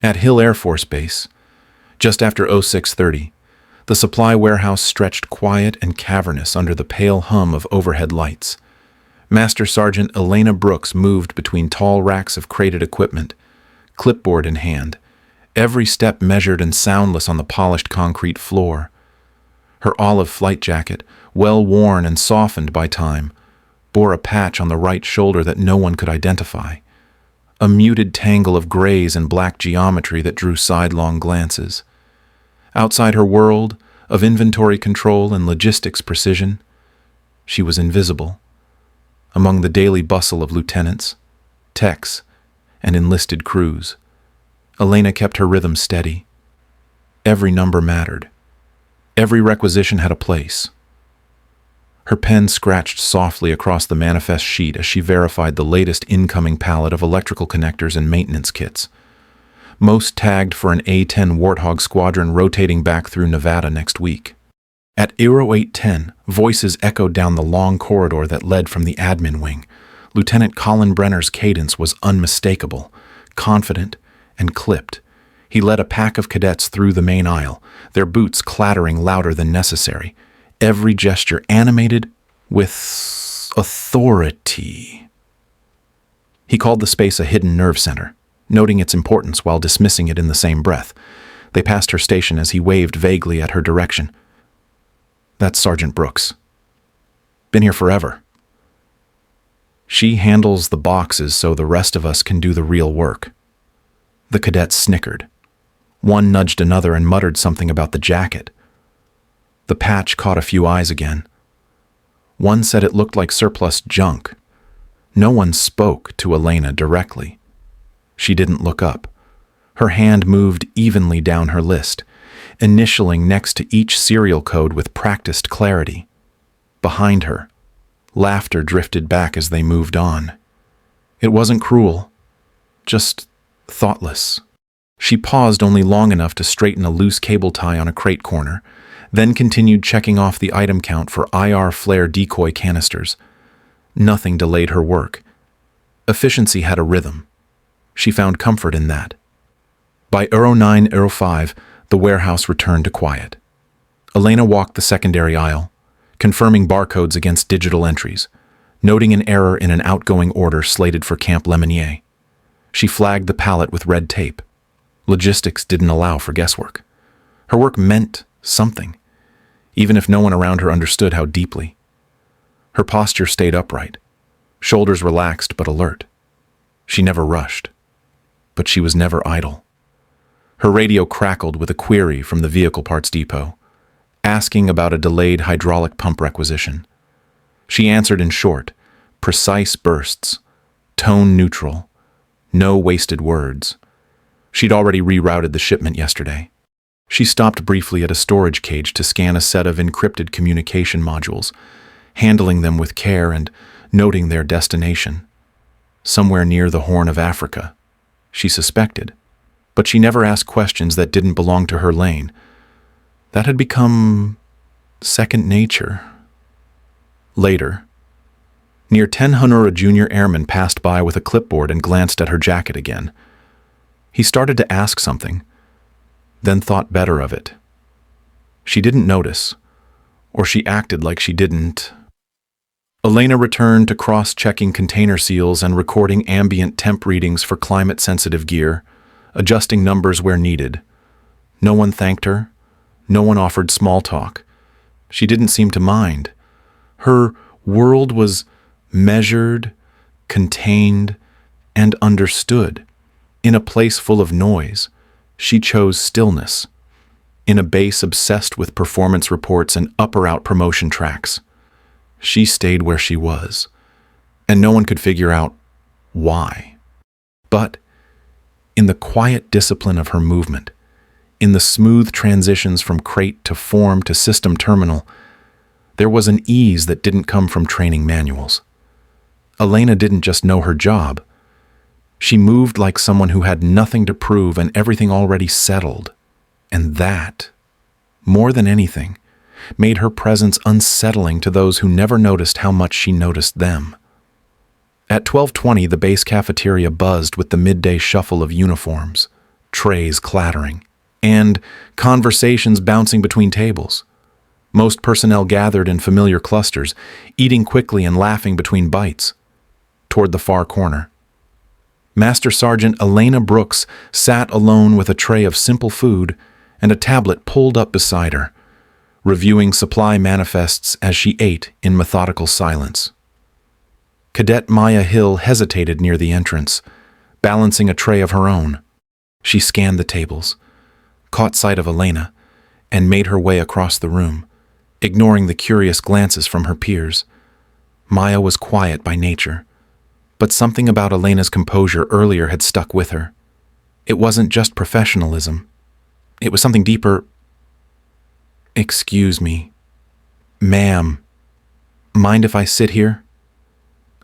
At Hill Air Force Base, just after 0630, the supply warehouse stretched quiet and cavernous under the pale hum of overhead lights. Master Sergeant Elena Brooks moved between tall racks of crated equipment, clipboard in hand, every step measured and soundless on the polished concrete floor. Her olive flight jacket, well worn and softened by time, bore a patch on the right shoulder that no one could identify, a muted tangle of grays and black geometry that drew sidelong glances. Outside her world of inventory control and logistics precision, she was invisible. Among the daily bustle of lieutenants, techs, and enlisted crews, Elena kept her rhythm steady. Every number mattered. Every requisition had a place. Her pen scratched softly across the manifest sheet as she verified the latest incoming pallet of electrical connectors and maintenance kits, most tagged for an A-10 Warthog squadron rotating back through Nevada next week. At 0810, voices echoed down the long corridor that led from the admin wing. Lieutenant Colin Brenner's cadence was unmistakable, confident, and clipped. He led a pack of cadets through the main aisle, their boots clattering louder than necessary, every gesture animated with authority. He called the space a hidden nerve center, noting its importance while dismissing it in the same breath. They passed her station as he waved vaguely at her direction. "That's Sergeant Brooks. Been here forever. She handles the boxes so the rest of us can do the real work." The cadets snickered. One nudged another and muttered something about the jacket. The patch caught a few eyes again. One said it looked like surplus junk. No one spoke to Elena directly. She didn't look up. Her hand moved evenly down her list, initialing next to each serial code with practiced clarity. Behind her, laughter drifted back as they moved on. It wasn't cruel, just thoughtless. She paused only long enough to straighten a loose cable tie on a crate corner, then continued checking off the item count for IR flare decoy canisters. Nothing delayed her work. Efficiency had a rhythm. She found comfort in that. By 09:05, the warehouse returned to quiet. Elena walked the secondary aisle, confirming barcodes against digital entries, noting an error in an outgoing order slated for Camp Lemonnier. She flagged the pallet with red tape. Logistics didn't allow for guesswork. Her work meant something, even if no one around her understood how deeply. Her posture stayed upright, shoulders relaxed but alert. She never rushed, but she was never idle. Her radio crackled with a query from the vehicle parts depot, asking about a delayed hydraulic pump requisition. She answered in short, precise bursts, tone neutral, no wasted words. She'd already rerouted the shipment yesterday. She stopped briefly at a storage cage to scan a set of encrypted communication modules, handling them with care and noting their destination. Somewhere near the Horn of Africa, she suspected, but she never asked questions that didn't belong to her lane. That had become second nature. Later, near 10, a junior airman passed by with a clipboard and glanced at her jacket again. He started to ask something, then thought better of it. She didn't notice, or she acted like she didn't. Elena returned to cross-checking container seals and recording ambient temp readings for climate-sensitive gear, adjusting numbers where needed. No one thanked her. No one offered small talk. She didn't seem to mind. Her world was measured, contained, and understood. In a place full of noise, she chose stillness. In a base obsessed with performance reports and upper-out promotion tracks, she stayed where she was, and no one could figure out why. But in the quiet discipline of her movement, in the smooth transitions from crate to form to system terminal, there was an ease that didn't come from training manuals. Elena didn't just know her job. She moved like someone who had nothing to prove and everything already settled. And that, more than anything, made her presence unsettling to those who never noticed how much she noticed them. At 12:20, the base cafeteria buzzed with the midday shuffle of uniforms, trays clattering, and conversations bouncing between tables. Most personnel gathered in familiar clusters, eating quickly and laughing between bites. Toward the far corner, Master Sergeant Elena Brooks sat alone with a tray of simple food and a tablet pulled up beside her, reviewing supply manifests as she ate in methodical silence. Cadet Maya Hill hesitated near the entrance, balancing a tray of her own. She scanned the tables, caught sight of Elena, and made her way across the room, ignoring the curious glances from her peers. Maya was quiet by nature, but something about Elena's composure earlier had stuck with her. It wasn't just professionalism. It was something deeper. "Excuse me. Ma'am, mind if I sit here?"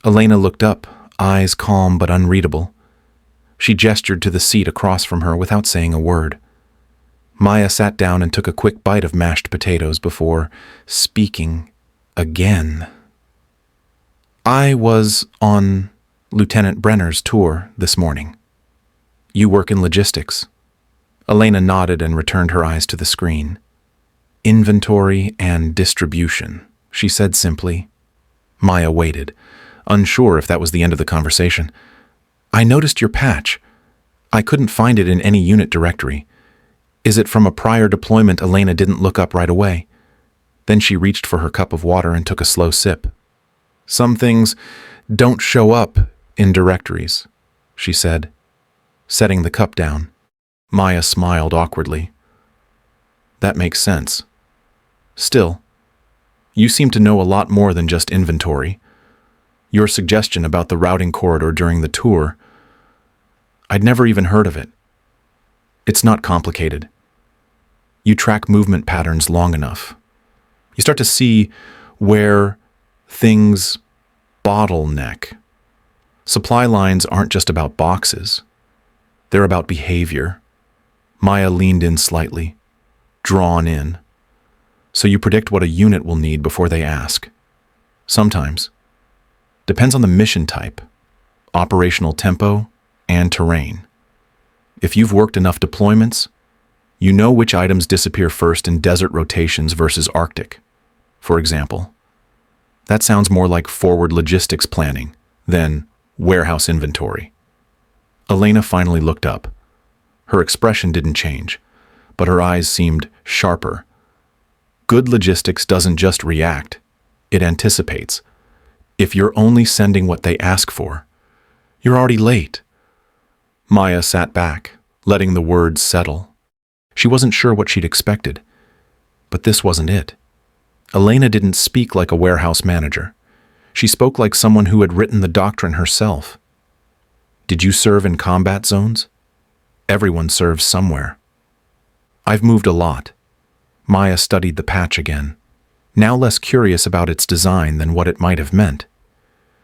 Elena looked up, eyes calm but unreadable. She gestured to the seat across from her without saying a word. Maya sat down and took a quick bite of mashed potatoes before speaking again. "I was on Lieutenant Brenner's tour this morning. You work in logistics." Elena nodded and returned her eyes to the screen. "Inventory and distribution," she said simply. Maya waited, unsure if that was the end of the conversation. "I noticed your patch. I couldn't find it in any unit directory. Is it from a prior deployment Elena didn't look up right away?" Then she reached for her cup of water and took a slow sip. "Some things don't show up in directories," she said, setting the cup down. Maya smiled awkwardly. "That makes sense. Still, you seem to know a lot more than just inventory. Your suggestion about the routing corridor during the tour, I'd never even heard of it. It's not complicated. You track movement patterns long enough. You start to see where things bottleneck. Supply lines aren't just about boxes. They're about behavior." Maya leaned in slightly, drawn in. "So you predict what a unit will need before they ask?" "Sometimes. Depends on the mission type, operational tempo, and terrain. If you've worked enough deployments, you know which items disappear first in desert rotations versus Arctic, for example. That sounds more like forward logistics planning than warehouse inventory." Elena finally looked up. Her expression didn't change, but her eyes seemed sharper. Good logistics doesn't just react, it anticipates. If you're only sending what they ask for, you're already late. Maya sat back, letting the words settle. She wasn't sure what she'd expected, but this wasn't it. Elena didn't speak like a warehouse manager. She spoke like someone who had written the doctrine herself. "Did you serve in combat zones?" "Everyone serves somewhere." "I've moved a lot." Maya studied the patch again, now less curious about its design than what it might have meant.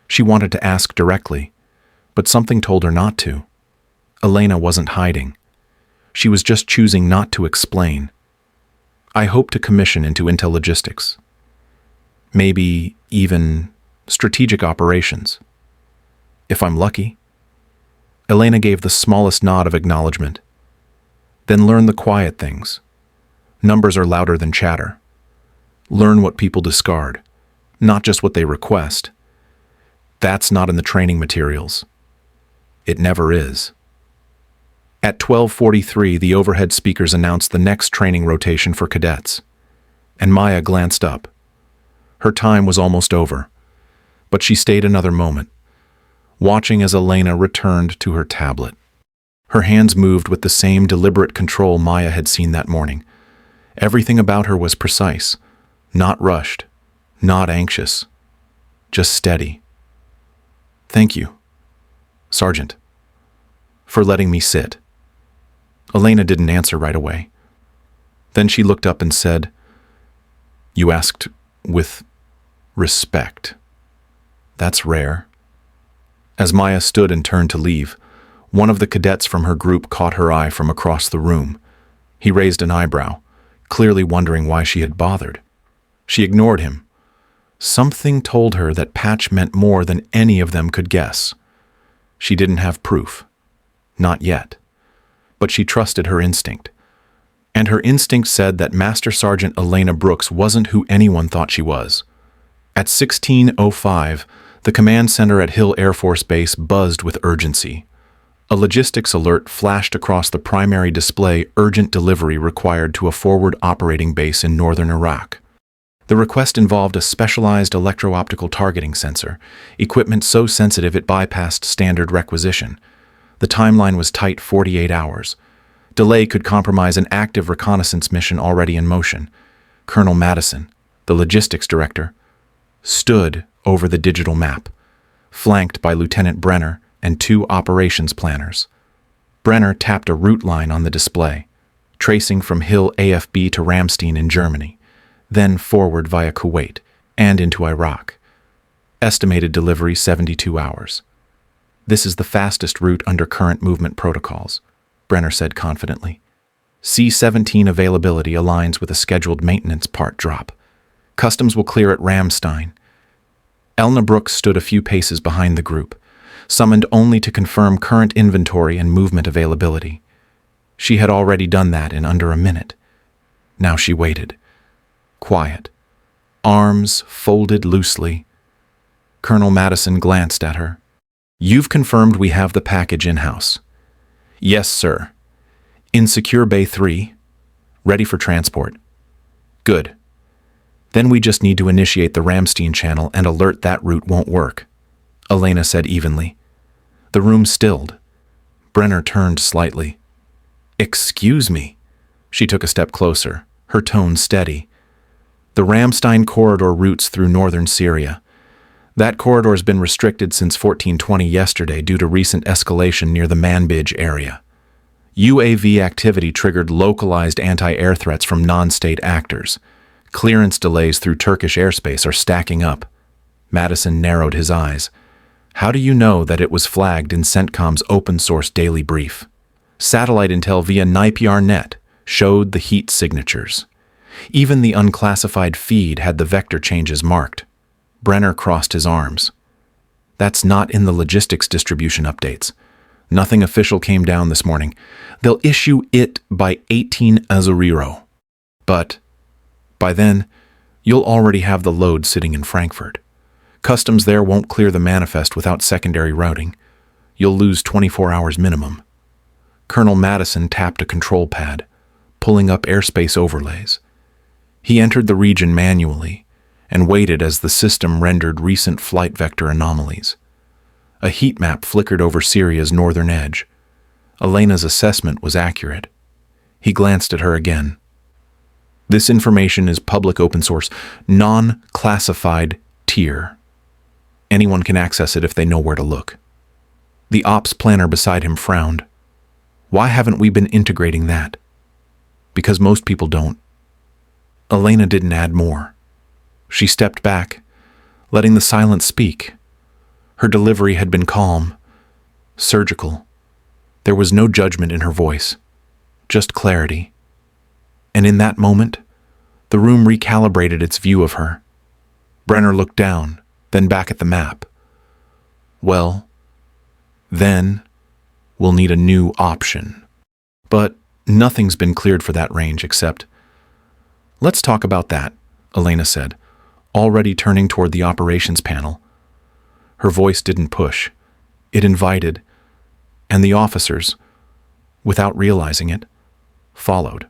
She wanted to ask directly, but something told her not to. Elena wasn't hiding. She was just choosing not to explain. "I hope to commission into intel logistics. Maybe even strategic operations. If I'm lucky." Elena gave the smallest nod of acknowledgement. "Then learn the quiet things. Numbers are louder than chatter. Learn what people discard, not just what they request. That's not in the training materials. It never is." At 12:43, the overhead speakers announced the next training rotation for cadets, and Maya glanced up. Her time was almost over, but she stayed another moment, watching as Elena returned to her tablet. Her hands moved with the same deliberate control Maya had seen that morning. Everything about her was precise, not rushed, not anxious, just steady. "Thank you, Sergeant, for letting me sit." Elena didn't answer right away. Then she looked up and said, "You asked with respect. That's rare." As Maya stood and turned to leave, one of the cadets from her group caught her eye from across the room. He raised an eyebrow, clearly wondering why she had bothered. She ignored him. Something told her that patch meant more than any of them could guess. She didn't have proof. Not yet. but she trusted her instinct. And her instinct said that Master Sergeant Elena Brooks wasn't who anyone thought she was. At 16:05, the command center at Hill Air Force Base buzzed with urgency. A logistics alert flashed across the primary display: urgent delivery required to a forward operating base in northern Iraq. The request involved a specialized electro-optical targeting sensor, equipment so sensitive it bypassed standard requisition. The timeline was tight: 48 hours. Delay could compromise an active reconnaissance mission already in motion. Colonel Madison, the logistics director, stood over the digital map, flanked by Lieutenant Brenner and 2 operations planners. Brenner tapped a route line on the display, tracing from Hill AFB to Ramstein in Germany, then forward via Kuwait and into Iraq. Estimated delivery 72 hours. This is the fastest route under current movement protocols, Brenner said confidently. C-17 availability aligns with a scheduled maintenance part drop. Customs will clear at Ramstein. Elena Brooks stood a few paces behind the group, summoned only to confirm current inventory and movement availability. She had already done that in under a minute. Now she waited. Quiet. Arms folded loosely. Colonel Madison glanced at her. "You've confirmed we have the package in-house." "Yes, sir." "In Secure Bay 3? Ready for transport?" "Good. Then we just need to initiate the Ramstein channel and alert that route won't work," Elena said evenly. The room stilled. Brenner turned slightly. "Excuse me." She took a step closer, her tone steady. "The Ramstein corridor routes through northern Syria. That corridor's been restricted since 1420 yesterday due to recent escalation near the Manbij area. UAV activity triggered localized anti-air threats from non-state actors. Clearance delays through Turkish airspace are stacking up." Madison narrowed his eyes. "How do you know that it was flagged in CENTCOM's open-source daily brief?" "Satellite intel via NIPR-net showed the heat signatures. Even the unclassified feed had the vector changes marked." Brenner crossed his arms. "That's not in the logistics distribution updates. Nothing official came down this morning. They'll issue it by 18 Azuriro. But by then, you'll already have the load sitting in Frankfurt. Customs there won't clear the manifest without secondary routing. You'll lose 24 hours minimum." Colonel Madison tapped a control pad, pulling up airspace overlays. He entered the region manually and waited as the system rendered recent flight vector anomalies. A heat map flickered over Syria's northern edge. Elena's assessment was accurate. He glanced at her again. "This information is public open source, non-classified tier. Anyone can access it if they know where to look." The ops planner beside him frowned. "Why haven't we been integrating that?" "Because most people don't." Elena didn't add more. She stepped back, letting the silence speak. Her delivery had been calm, surgical. There was no judgment in her voice, just clarity. And in that moment, the room recalibrated its view of her. Brenner looked down, then back at the map. "Well, then we'll need a new option. But nothing's been cleared for that range except—" "Let's talk about that," Elena said, already turning toward the operations panel. Her voice didn't push. It invited, and the officers, without realizing it, followed.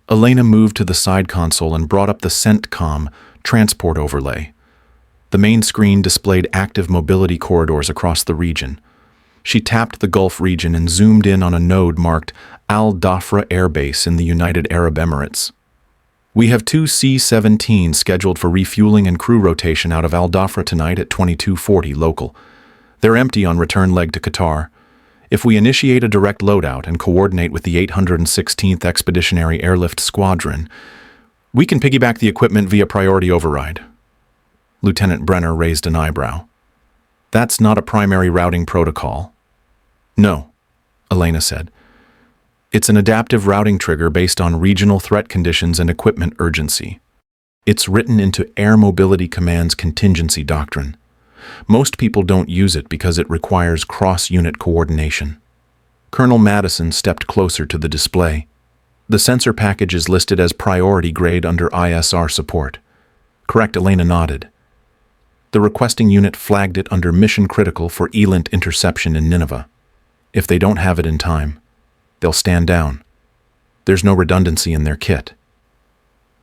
Elena moved to the side console and brought up the CENTCOM transport overlay. The main screen displayed active mobility corridors across the region. She tapped the Gulf region and zoomed in on a node marked Al Dhafra Air Base in the United Arab Emirates. "We have 2 C-17s scheduled for refueling and crew rotation out of Al Dhafra tonight at 22:40 local. They're empty on return leg to Qatar. If we initiate a direct loadout and coordinate with the 816th Expeditionary Airlift Squadron, we can piggyback the equipment via priority override." Lieutenant Brenner raised an eyebrow. "That's not a primary routing protocol." "No," Elena said. "It's an adaptive routing trigger based on regional threat conditions and equipment urgency. It's written into Air Mobility Command's contingency doctrine. Most people don't use it because it requires cross-unit coordination." Colonel Madison stepped closer to the display. The sensor package is listed as priority grade under ISR support. Correct, Elena nodded. The requesting unit flagged it under mission critical for ELINT interception in Nineveh. If they don't have it in time, they'll stand down. There's no redundancy in their kit.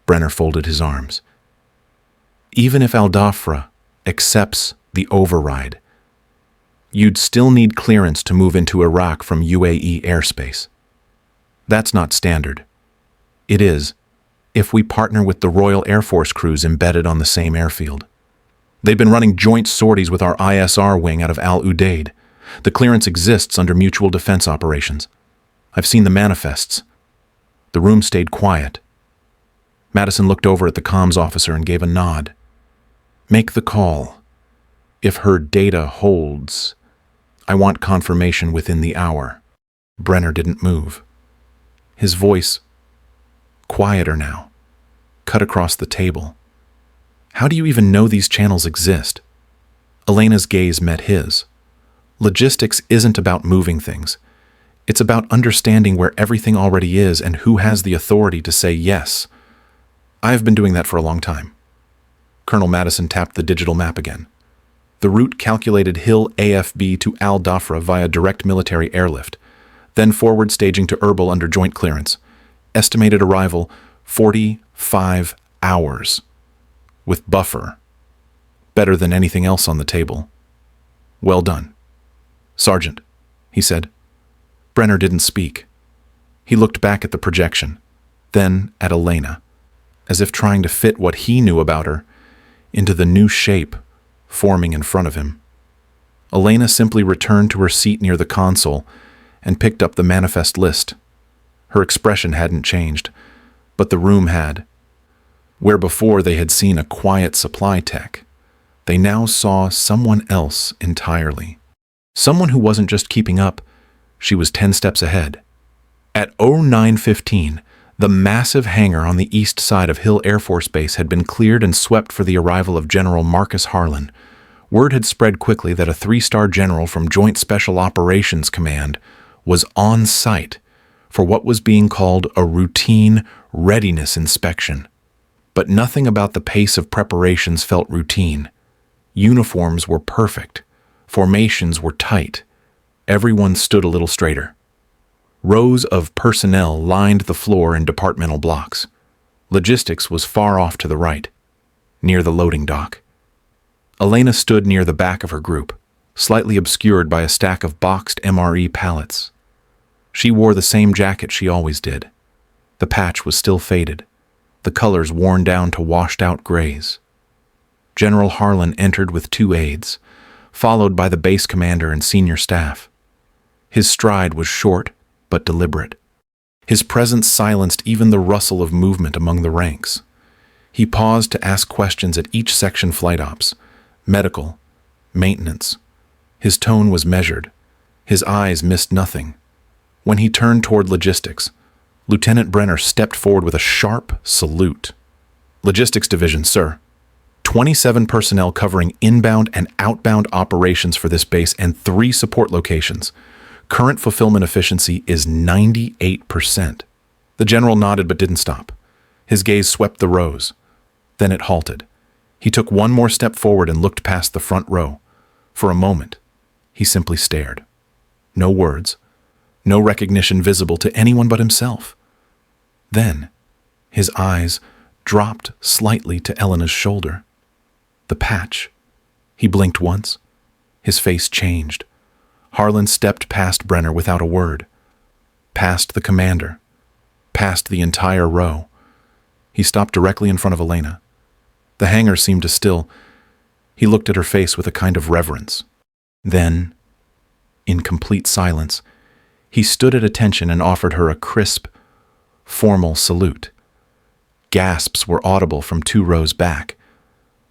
Brenner folded his arms. Even if Al-Dhafra accepts the override, you'd still need clearance to move into Iraq from UAE airspace. That's not standard. It is, if we partner with the Royal Air Force crews embedded on the same airfield. They've been running joint sorties with our ISR wing out of Al Udeid. The clearance exists under mutual defense operations. I've seen the manifests. The room stayed quiet. Madison looked over at the comms officer and gave a nod. Make the call. If her data holds, I want confirmation within the hour. Brenner didn't move. His voice, quieter now, cut across the table. How do you even know these channels exist? Elena's gaze met his. Logistics isn't about moving things. It's about understanding where everything already is and who has the authority to say yes. I've been doing that for a long time. Colonel Madison tapped the digital map again. The route calculated Hill AFB to Al-Dhafra via direct military airlift, then forward staging to Erbil under joint clearance. Estimated arrival 45 hours. With buffer. Better than anything else on the table. Well done. Sergeant, he said. Brenner didn't speak. He looked back at the projection, then at Elena, as if trying to fit what he knew about her into the new shape forming in front of him. Elena simply returned to her seat near the console and picked up the manifest list. Her expression hadn't changed, but the room had. Where before they had seen a quiet supply tech, they now saw someone else entirely. Someone who wasn't just keeping up, she was 10 steps ahead. At 09:15, the massive hangar on the east side of Hill Air Force Base had been cleared and swept for the arrival of General Marcus Harlan. Word had spread quickly that a 3-star general from Joint Special Operations Command was on site for what was being called a routine readiness inspection. But nothing about the pace of preparations felt routine. Uniforms were perfect. Formations were tight. Everyone stood a little straighter. Rows of personnel lined the floor in departmental blocks. Logistics was far off to the right, near the loading dock. Elena stood near the back of her group, slightly obscured by a stack of boxed MRE pallets. She wore the same jacket she always did. The patch was still faded, the colors worn down to washed-out grays. General Harlan entered with 2 aides, followed by the base commander and senior staff. His stride was short but deliberate. His presence silenced even the rustle of movement among the ranks. He paused to ask questions at each section flight ops, medical, maintenance. His tone was measured. His eyes missed nothing. When he turned toward logistics, Lieutenant Brenner stepped forward with a sharp salute. Logistics Division, sir. 27 personnel covering inbound and outbound operations for this base and 3 support locations. Current fulfillment efficiency is 98%. The general nodded but didn't stop. His gaze swept the rows. Then it halted. He took one more step forward and looked past the front row. For a moment, he simply stared. No words. No recognition visible to anyone but himself. Then, his eyes dropped slightly to Elena's shoulder. The patch. He blinked once. His face changed. Harlan stepped past Brenner without a word. Past the commander. Past the entire row. He stopped directly in front of Elena. The hangar seemed to still. He looked at her face with a kind of reverence. Then, in complete silence, he stood at attention and offered her a crisp, formal salute. Gasps were audible from 2 rows back.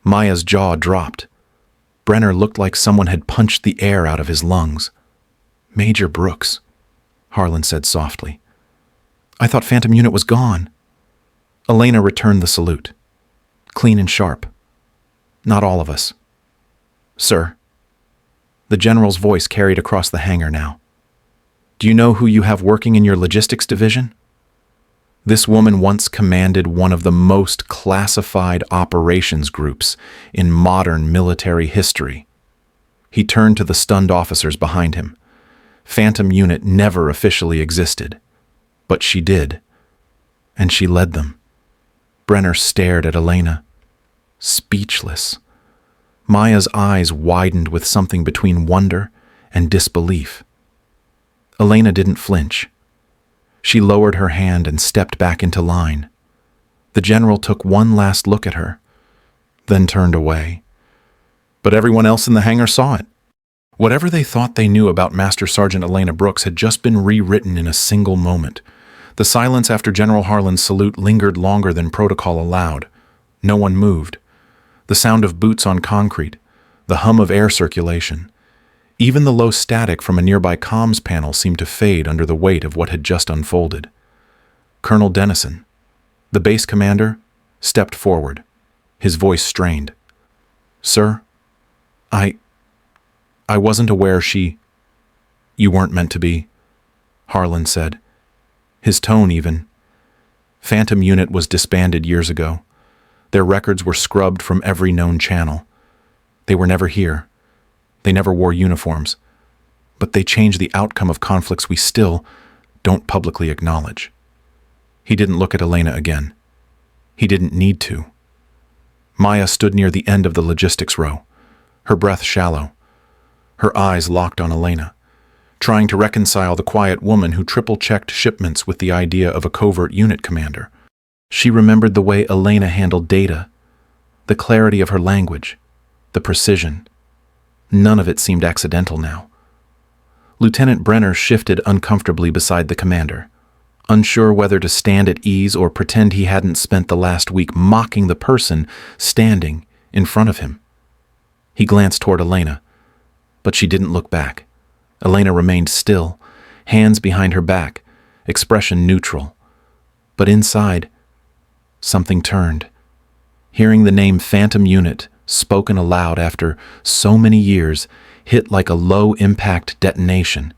Maya's jaw dropped. Brenner looked like someone had punched the air out of his lungs. Major Brooks, Harlan said softly. I thought Phantom Unit was gone. Elena returned the salute. Clean and sharp. Not all of us. Sir. The general's voice carried across the hangar now. Do you know who you have working in your logistics division? This woman once commanded one of the most classified operations groups in modern military history. He turned to the stunned officers behind him. Phantom Unit never officially existed, but she did, and she led them. Brenner stared at Elena, speechless. Maya's eyes widened with something between wonder and disbelief. Elena didn't flinch. She lowered her hand and stepped back into line. The general took one last look at her, then turned away. But everyone else in the hangar saw it. Whatever they thought they knew about Master Sergeant Elena Brooks had just been rewritten in a single moment. The silence after General Harlan's salute lingered longer than protocol allowed. No one moved. The sound of boots on concrete, the hum of air circulation. Even the low static from a nearby comms panel seemed to fade under the weight of what had just unfolded. Colonel Dennison, the base commander, stepped forward, his voice strained. "Sir, I wasn't aware you weren't meant to be," Harlan said, his tone even. Phantom Unit was disbanded years ago. Their records were scrubbed from every known channel. They were never here. They never wore uniforms. But they changed the outcome of conflicts we still don't publicly acknowledge. He didn't look at Elena again. He didn't need to. Maya stood near the end of the logistics row, her breath shallow, her eyes locked on Elena, trying to reconcile the quiet woman who triple-checked shipments with the idea of a covert unit commander. She remembered the way Elena handled data, the clarity of her language, the precision. None of it seemed accidental now. Lieutenant Brenner shifted uncomfortably beside the commander, unsure whether to stand at ease or pretend he hadn't spent the last week mocking the person standing in front of him. He glanced toward Elena, but she didn't look back. Elena remained still, hands behind her back, expression neutral. But inside, something turned. Hearing the name Phantom Unit, spoken aloud after so many years, hit like a low-impact detonation.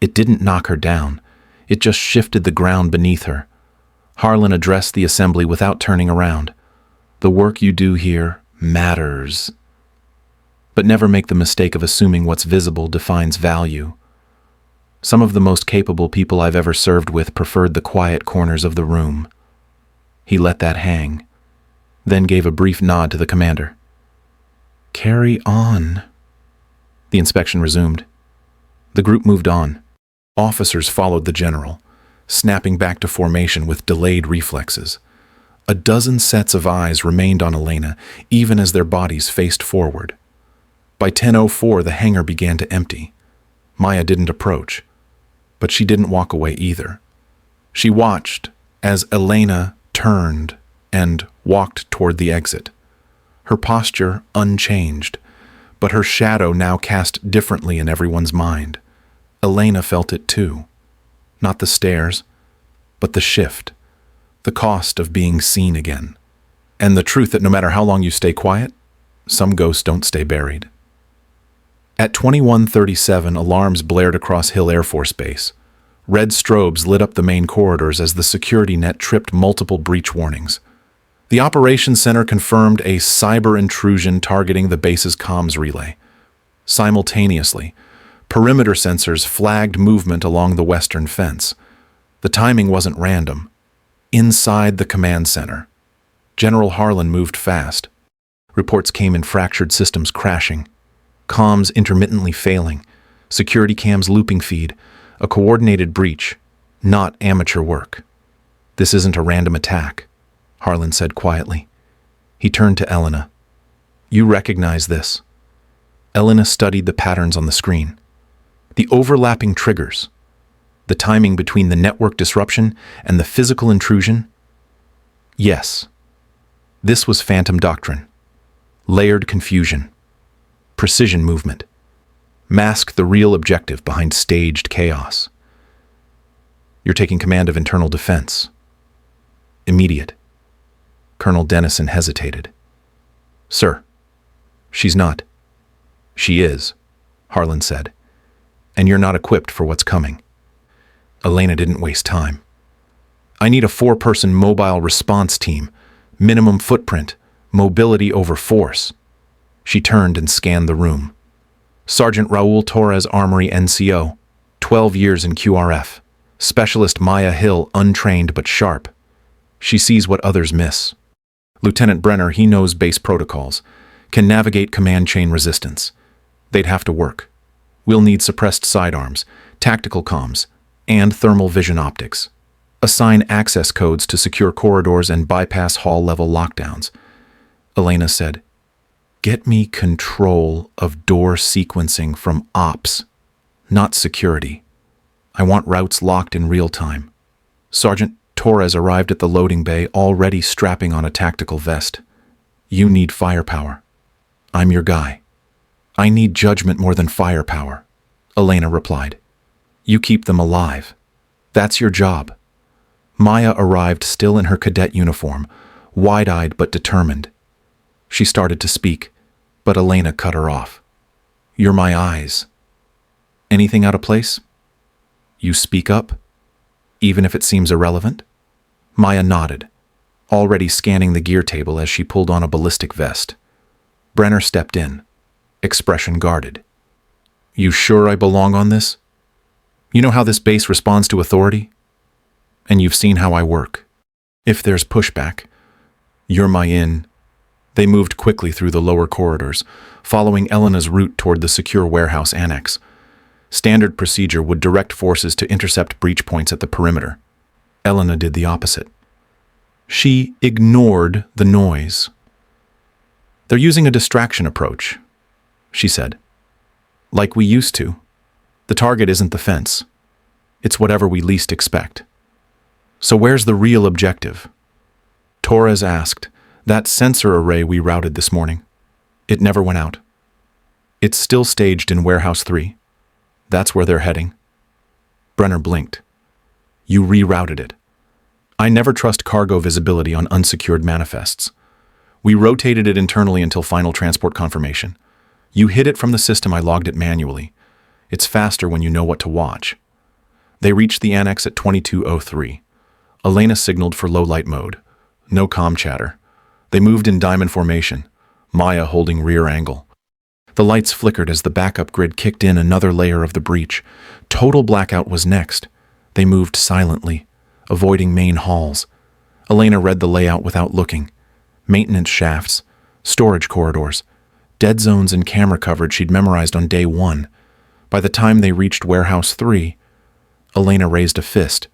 It didn't knock her down. It just shifted the ground beneath her. Harlan addressed the assembly without turning around. "The work you do here matters. But never make the mistake of assuming what's visible defines value. Some of the most capable people I've ever served with preferred the quiet corners of the room." He let that hang, then gave a brief nod to the commander. "Carry on." The inspection resumed. The group moved on. Officers followed the general, snapping back to formation with delayed reflexes. A dozen sets of eyes remained on Elena, even as their bodies faced forward. By 10:04, the hangar began to empty. Maya didn't approach, but she didn't walk away either. She watched as Elena turned and walked toward the exit. Her posture unchanged, but her shadow now cast differently in everyone's mind. Elena felt it too. Not the stares, but the shift, the cost of being seen again, and the truth that no matter how long you stay quiet, some ghosts don't stay buried. At 21:37, alarms blared across Hill Air Force Base. Red strobes lit up the main corridors as the security net tripped multiple breach warnings. The operations center confirmed a cyber intrusion targeting the base's comms relay. Simultaneously, perimeter sensors flagged movement along the western fence. The timing wasn't random. Inside the command center, General Harlan moved fast. Reports came in fractured systems crashing, comms intermittently failing, security cams looping feed, a coordinated breach, not amateur work. "This isn't a random attack," Harlan said quietly. He turned to Elena. "You recognize this." Elena studied the patterns on the screen. The overlapping triggers, the timing between the network disruption and the physical intrusion. Yes, this was phantom doctrine. Layered confusion. Precision movement. Mask the real objective behind staged chaos. "You're taking command of internal defense." "Immediate." Colonel Dennison hesitated. "Sir, she's not." "She is," Harlan said. "And you're not equipped for what's coming." Elena didn't waste time. I need a 4-person mobile response team, minimum footprint, mobility over force. She turned and scanned the room. Sergeant Raul Torres, Armory NCO, 12 years in QRF. Specialist Maya Hill, untrained but sharp. She sees what others miss. Lieutenant Brenner, he knows base protocols, can navigate command chain resistance. They'd have to work. We'll need suppressed sidearms, tactical comms, and thermal vision optics. Assign access codes to secure corridors and bypass hall-level lockdowns. Elena said, "Get me control of door sequencing from ops, not security. I want routes locked in real time." Sergeant Torres arrived at the loading bay, already strapping on a tactical vest. "You need firepower. I'm your guy." "I need judgment more than firepower," Elena replied. "You keep them alive. That's your job." Maya arrived still in her cadet uniform, wide-eyed but determined. She started to speak, but Elena cut her off. "You're my eyes. Anything out of place? You speak up, even if it seems irrelevant?" Maya nodded, already scanning the gear table as she pulled on a ballistic vest. Brenner stepped in, expression guarded. "You sure I belong on this? You know how this base responds to authority? And you've seen how I work. If there's pushback, you're my in." They moved quickly through the lower corridors, following Elena's route toward the secure warehouse annex. Standard procedure would direct forces to intercept breach points at the perimeter. Elena did the opposite. She ignored the noise. "They're using a distraction approach," she said. "Like we used to. The target isn't the fence. It's whatever we least expect." "So where's the real objective?" Torres asked. "That sensor array we routed this morning. It never went out. It's still staged in Warehouse 3. That's where they're heading." Brenner blinked. "You rerouted it. I never trust cargo visibility on unsecured manifests. We rotated it internally until final transport confirmation. You hid it from the system. I logged it manually. It's faster when you know what to watch." They reached the annex at 22:03. Elena signaled for low-light mode. No comm chatter. They moved in diamond formation, Maya holding rear angle. The lights flickered as the backup grid kicked in another layer of the breach. Total blackout was next. They moved silently, avoiding main halls. Elena read the layout without looking. Maintenance shafts, storage corridors, dead zones and camera coverage she'd memorized on day 1. By the time they reached Warehouse 3, Elena raised a fist.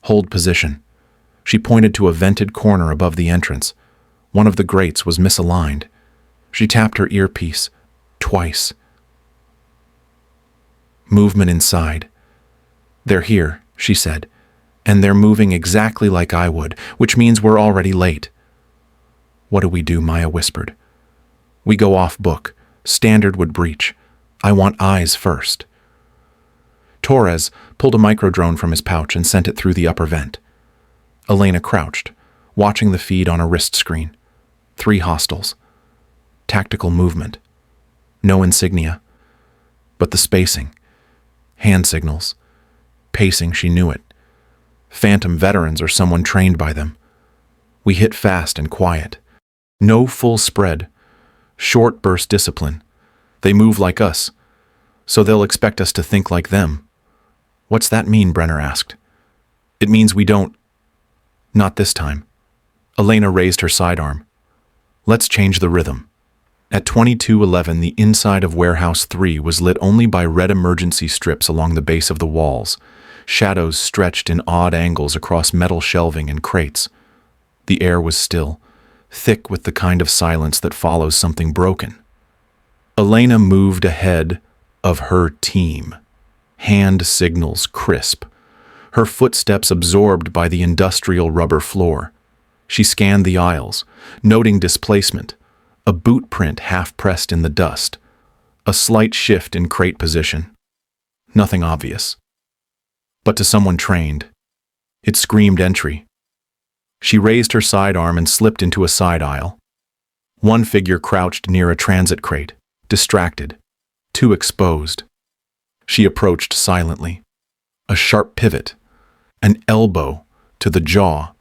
"Hold position." She pointed to a vented corner above the entrance. One of the grates was misaligned. She tapped her earpiece twice. Movement inside. "They're here," she said, "and they're moving exactly like I would, which means we're already late." "What do we do?" Maya whispered. "We go off book. Standard would breach. I want eyes first." Torres pulled a microdrone from his pouch and sent it through the upper vent. Elena crouched, watching the feed on a wrist screen. 3 hostiles. Tactical movement. No insignia. But the spacing. Hand signals. Pacing, she knew it. Phantom veterans or someone trained by them. We hit fast and quiet. No full spread. Short burst discipline. They move like us, so they'll expect us to think like them. "What's that mean?" Brenner asked. "It means we don't. Not this time." Elena raised her sidearm. "Let's change the rhythm." At 22:11, the inside of Warehouse 3 was lit only by red emergency strips along the base of the walls. Shadows stretched in odd angles across metal shelving and crates. The air was still, thick with the kind of silence that follows something broken. Elena moved ahead of her team. Hand signals crisp. Her footsteps absorbed by the industrial rubber floor. She scanned the aisles, noting displacement, a boot print half-pressed in the dust, a slight shift in crate position. Nothing obvious. But to someone trained, it screamed entry. She raised her sidearm and slipped into a side aisle. One figure crouched near a transit crate, distracted, too exposed. She approached silently. A sharp pivot, an elbow to the jaw,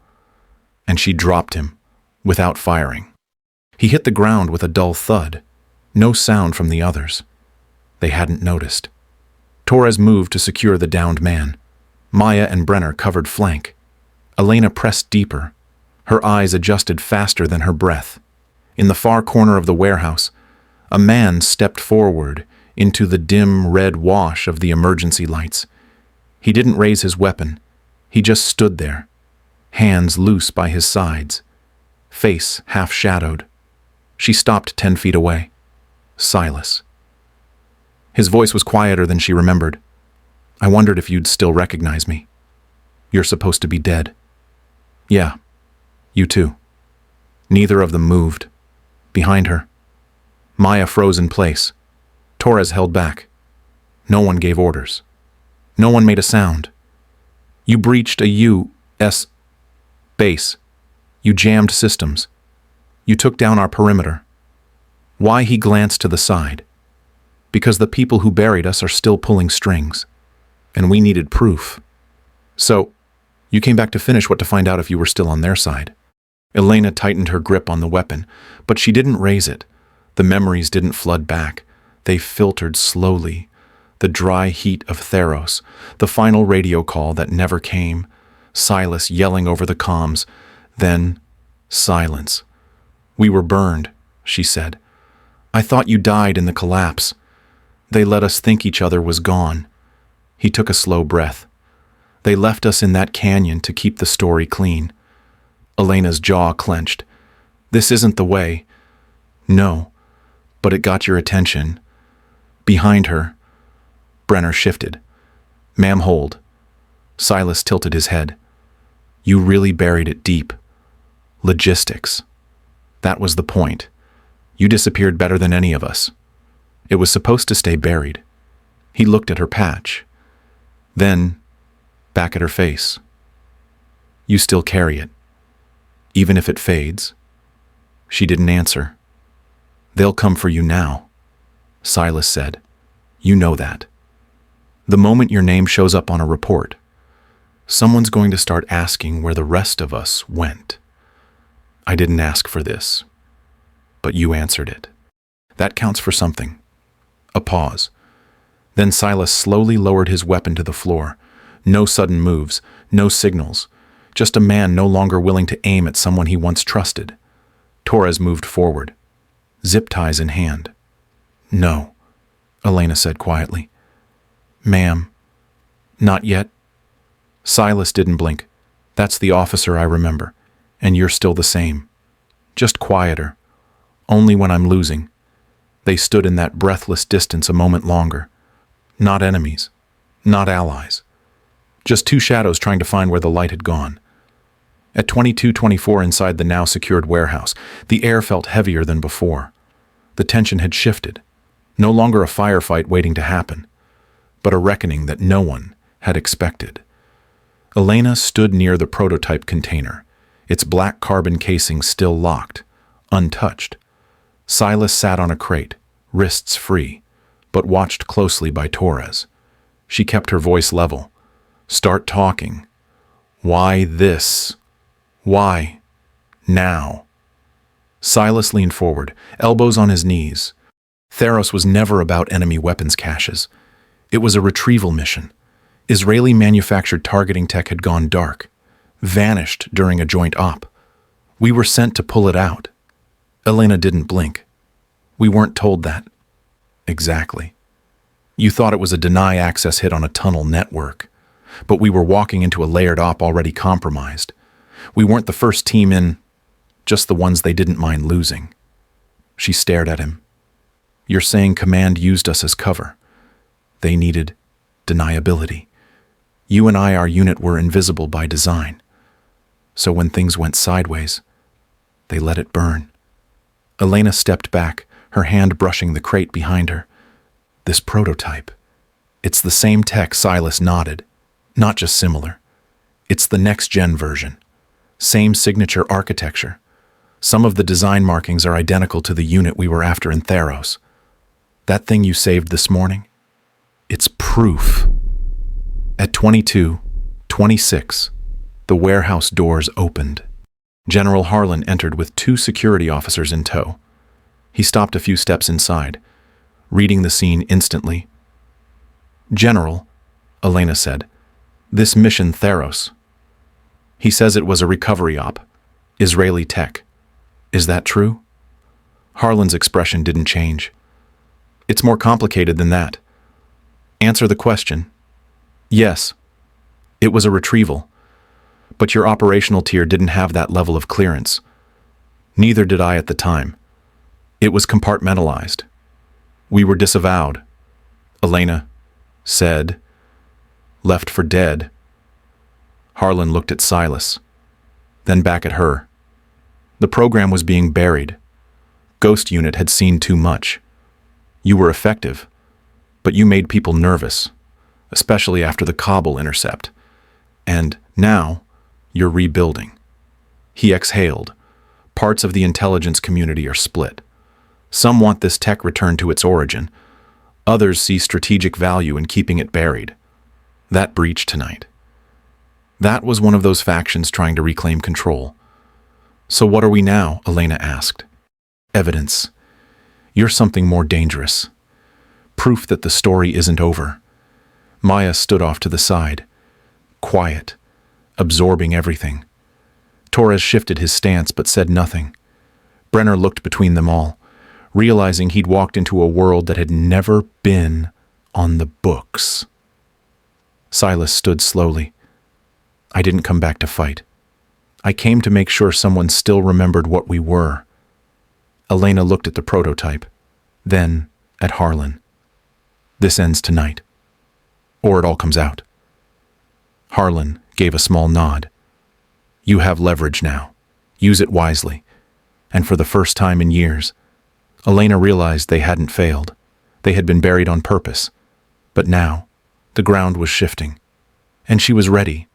and she dropped him without firing. He hit the ground with a dull thud. No sound from the others. They hadn't noticed. Torres moved to secure the downed man. Maya and Brenner covered flank. Elena pressed deeper. Her eyes adjusted faster than her breath. In the far corner of the warehouse, a man stepped forward into the dim red wash of the emergency lights. He didn't raise his weapon. He just stood there, hands loose by his sides, face half-shadowed. She stopped 10 feet away. Silas. His voice was quieter than she remembered. I wondered if you'd still recognize me. You're supposed to be dead. Yeah, you too. Neither of them moved. Behind her, Maya froze in place. Torres held back. No one gave orders. No one made a sound. You breached a U.S. base. You jammed systems. You took down our perimeter. Why? He glanced to the side. Because the people who buried us are still pulling strings. And we needed proof. So, you came back to finish what to find out if you were still on their side. Elena tightened her grip on the weapon, but she didn't raise it. The memories didn't flood back. They filtered slowly. The dry heat of Theros, the final radio call that never came, Silas yelling over the comms, then silence. We were burned, she said. I thought you died in the collapse. They let us think each other was gone. He took a slow breath. They left us in that canyon to keep the story clean. Elena's jaw clenched. This isn't the way. No, but it got your attention. Behind her, Brenner shifted. Ma'am, hold. Silas tilted his head. You really buried it deep. Logistics. That was the point. You disappeared better than any of us. It was supposed to stay buried. He looked at her patch. Then, back at her face. You still carry it. Even if it fades. She didn't answer. They'll come for you now, Silas said. You know that. The moment your name shows up on a report, someone's going to start asking where the rest of us went. I didn't ask for this, but you answered it. That counts for something. A pause. Then Silas slowly lowered his weapon to the floor. No sudden moves, no signals. Just a man no longer willing to aim at someone he once trusted. Torres moved forward, zip ties in hand. No, Elena said quietly. Ma'am, not yet. Silas didn't blink. That's the officer I remember, and you're still the same. Just quieter. Only when I'm losing. They stood in that breathless distance a moment longer. Not enemies, not allies. Just two shadows trying to find where the light had gone. At 22:24 inside the now secured warehouse, the air felt heavier than before. The tension had shifted. No longer a firefight waiting to happen, but a reckoning that no one had expected. Elena stood near the prototype container, its black carbon casing still locked, untouched. Silas sat on a crate, wrists free, but watched closely by Torres. She kept her voice level. Start talking. Why this? Why? Now. Silas leaned forward, elbows on his knees. Theros was never about enemy weapons caches. It was a retrieval mission. Israeli-manufactured targeting tech had gone dark, vanished during a joint op. We were sent to pull it out. Elena didn't blink. We weren't told that. Exactly. You thought it was a deny access hit on a tunnel network. But we were walking into a layered op already compromised. We weren't the first team in, just the ones they didn't mind losing. She stared at him. You're saying Command used us as cover. They needed deniability. You and I, our unit, were invisible by design. So when things went sideways, they let it burn. Elena stepped back, her hand brushing the crate behind her. This prototype. It's the same tech. Silas nodded. Not just similar. It's the next-gen version. Same signature architecture. Some of the design markings are identical to the unit we were after in Theros. That thing you saved this morning? It's proof. At 22, 26. The warehouse doors opened. General Harlan entered with 2 security officers in tow. He stopped a few steps inside, reading the scene instantly. "General," Elena said, "this mission Theros. He says it was a recovery op, Israeli tech. Is that true?" Harlan's expression didn't change. "It's more complicated than that. Answer the question." "Yes, it was a retrieval, but your operational tier didn't have that level of clearance. Neither did I at the time. It was compartmentalized. We were disavowed," Elena said. "Left for dead." Harlan looked at Silas, then back at her. The program was being buried. Ghost Unit had seen too much. You were effective, but you made people nervous, especially after the Kabul intercept. And now, you're rebuilding. He exhaled. Parts of the intelligence community are split. Some want this tech returned to its origin. Others see strategic value in keeping it buried. That breach tonight. That was one of those factions trying to reclaim control. "So what are we now?" Elena asked. "Evidence. You're something more dangerous. Proof that the story isn't over." Maya stood off to the side, quiet, absorbing everything. Torres shifted his stance but said nothing. Brenner looked between them all, realizing he'd walked into a world that had never been on the books. Silas stood slowly. "I didn't come back to fight. I came to make sure someone still remembered what we were." Elena looked at the prototype, then at Harlan. "This ends tonight. Or it all comes out." Harlan gave a small nod. "You have leverage now. Use it wisely." And for the first time in years, Elena realized they hadn't failed. They had been buried on purpose. But now, the ground was shifting. And she was ready.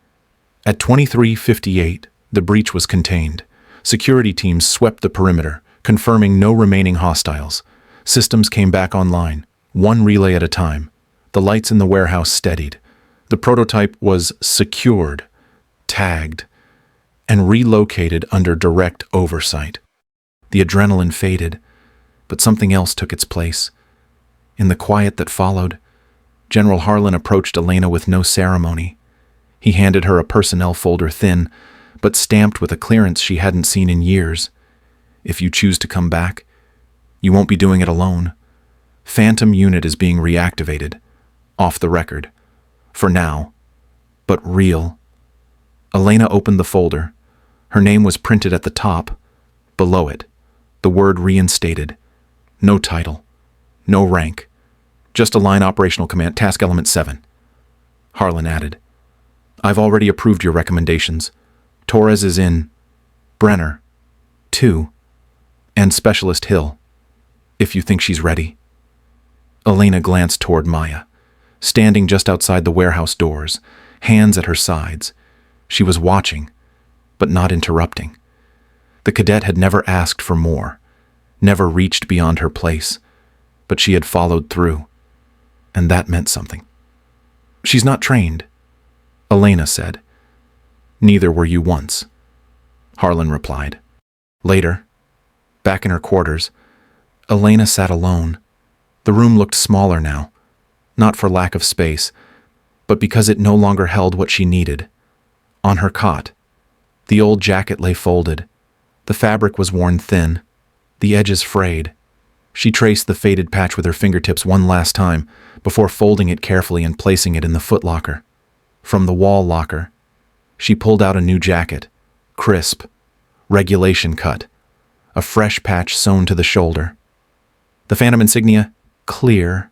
At 23:58, the breach was contained. Security teams swept the perimeter, confirming no remaining hostiles. Systems came back online, one relay at a time. The lights in the warehouse steadied. The prototype was secured, tagged, and relocated under direct oversight. The adrenaline faded, but something else took its place. In the quiet that followed, General Harlan approached Elena with no ceremony. He handed her a personnel folder, thin, but stamped with a clearance she hadn't seen in years. "If you choose to come back, you won't be doing it alone. Phantom Unit is being reactivated. Off the record. For now. But real." Elena opened the folder. Her name was printed at the top. Below it, the word reinstated. No title. No rank. Just a line operational command, task element 7. Harlan added, "I've already approved your recommendations. Torres is in. Brenner, 2. And Specialist Hill, if you think she's ready." Elena glanced toward Maya, standing just outside the warehouse doors, hands at her sides. She was watching, but not interrupting. The cadet had never asked for more, never reached beyond her place, but she had followed through, and that meant something. "She's not trained," Elena said. "Neither were you once," Harlan replied. Later, back in her quarters, Elena sat alone. The room looked smaller now, not for lack of space, but because it no longer held what she needed. On her cot, the old jacket lay folded. The fabric was worn thin, the edges frayed. She traced the faded patch with her fingertips one last time before folding it carefully and placing it in the footlocker. From the wall locker, she pulled out a new jacket, crisp, regulation cut, a fresh patch sewn to the shoulder. The Phantom insignia, clear,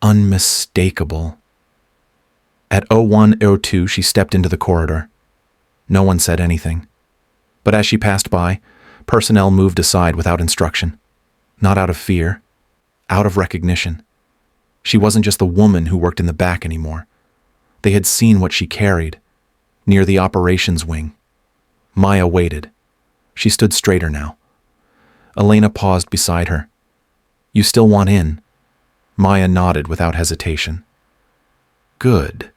unmistakable. At 01:02, she stepped into the corridor. No one said anything. But as she passed by, personnel moved aside without instruction. Not out of fear, out of recognition. She wasn't just the woman who worked in the back anymore. They had seen what she carried, near the operations wing. Maya waited. She stood straighter now. Elena paused beside her. "You still want in?" Maya nodded without hesitation. "Good."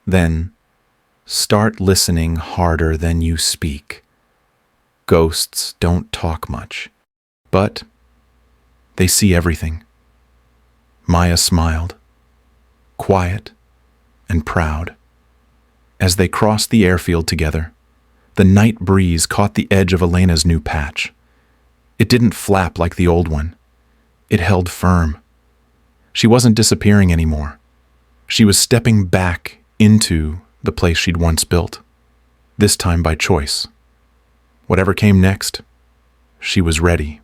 Then, Start listening harder than you speak. Ghosts don't talk much, but they see everything. Maya smiled, quiet and proud. As they crossed the airfield together, the night breeze caught the edge of Elena's new patch. It didn't flap like the old one. It held firm. She wasn't disappearing anymore. She was stepping back into the place she'd once built, this time by choice. Whatever came next, she was ready.